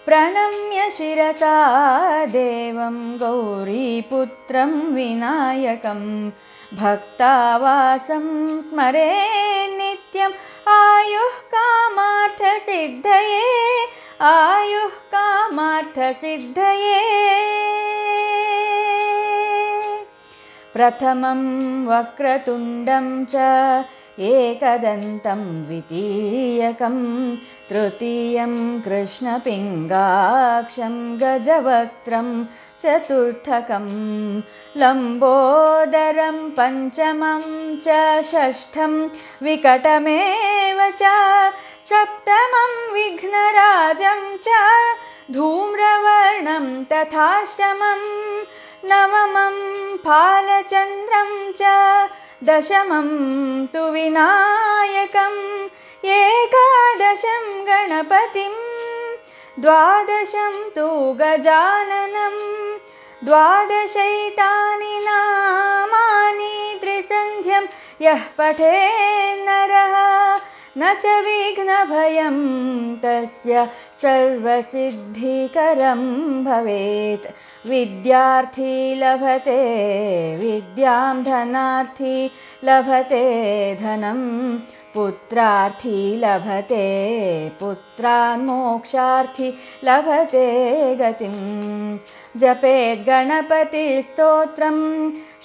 प्रणम्य शिरसा देवं गौरीपुत्रं विनायकं भक्तावासं स्मरे नित्यम् आयुः कामार्थसिद्धये आयुः कामार्थसिद्धये। प्रथमं वक्रतुण्डं च एकदन्तं द्वितीयकं तृतीयं कृष्णपिङ्गाक्षं गजवक्त्रं चतुर्थकं लम्बोदरं पञ्चमं च षष्ठं विकटमेव च सप्तमं विघ्नराजं च धूम्रवर्णं तथाष्टमं नवमं फालचन्द्रं च दशमं तु विनायकम् एकादशं गणपतिं द्वादशं तु गजाननं द्वादशैतानि नामानि त्रिसन्ध्यं यः पठेन्नरः न च विघ्नभयं तस्य सर्वसिद्धिकरं भवेत्। विद्यार्थी लभते विद्यां धनार्थी लभते धनं पुत्रार्थी लभते पुत्रान् मोक्षार्थी लभते गतिं। जपेत् गणपतिस्तोत्रं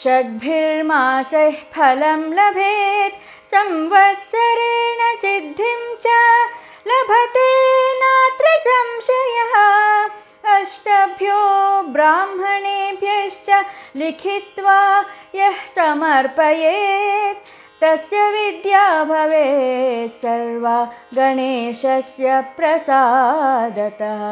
षड्भिर्मासैः फलं लभेत् संवत्सरेण सिद्धिं च लभते नात्र संशयः। अष्टभ्यो ब्राह्मणेभ्यश्च लिखित्वा यः समर्पयेत् तस्य विद्या भवेत् सर्वा गणेशस्य प्रसादतः।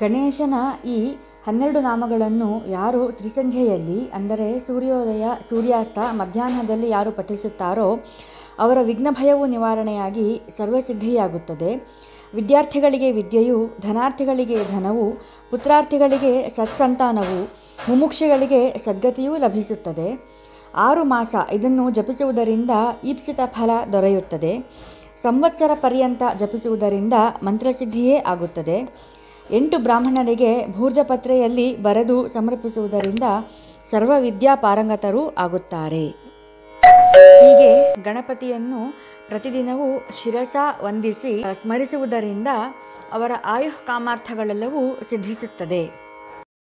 ಗಣೇಶನ ಈ 12 ನಾಮಗಳನ್ನು ಯಾರು ತ್ರಿಸಂಧ್ಯೆಯಲ್ಲಿ ಅಂದರೆ ಸೂರ್ಯೋದಯ ಸೂರ್ಯಾಸ್ತ ಮಧ್ಯಾಹ್ನದಲ್ಲಿ ಯಾರು ಪಠಿಸುತ್ತಾರೋ ಅವರ ವಿಘ್ನಭಯವು ನಿವಾರಣೆಯಾಗಿ ಸರ್ವಸಿದ್ಧಿಯಾಗುತ್ತದೆ. ವಿದ್ಯಾರ್ಥಿಗಳಿಗೆ ವಿದ್ಯೆಯು, ಧನಾರ್ಥಿಗಳಿಗೆ ಧನವು, ಪುತ್ರಾರ್ಥಿಗಳಿಗೆ ಸತ್ಸಂತಾನವು, ಮುಮುಕ್ಷುಗಳಿಗೆ ಸದ್ಗತಿಯೂ ಲಭಿಸುತ್ತದೆ. 6 ಮಾಸ ಇದನ್ನು ಜಪಿಸುವುದರಿಂದ ಈಪ್ಸಿತ ಫಲ ದೊರೆಯುತ್ತದೆ. ಸಂವತ್ಸರ ಪರ್ಯಂತ ಜಪಿಸುವುದರಿಂದ ಮಂತ್ರಸಿದ್ಧಿಯೇ ಆಗುತ್ತದೆ. 8 ಬ್ರಾಹ್ಮಣರಿಗೆ ಭೂರ್ಜಪತ್ರೆಯಲ್ಲಿ ಬರೆದು ಸಮರ್ಪಿಸುವುದರಿಂದ ಸರ್ವ ವಿದ್ಯಾ ಪಾರಂಗತರೂ ಆಗುತ್ತಾರೆ. ಹೀಗೆ ಗಣಪತಿಯನ್ನು ಪ್ರತಿದಿನವೂ ಶಿರಸ ವಂದಿಸಿ ಸ್ಮರಿಸುವುದರಿಂದ ಅವರ ಆಯುಃ ಕಾಮಾರ್ಥಗಳೆಲ್ಲವೂ ಸಿದ್ಧಿಸುತ್ತದೆ.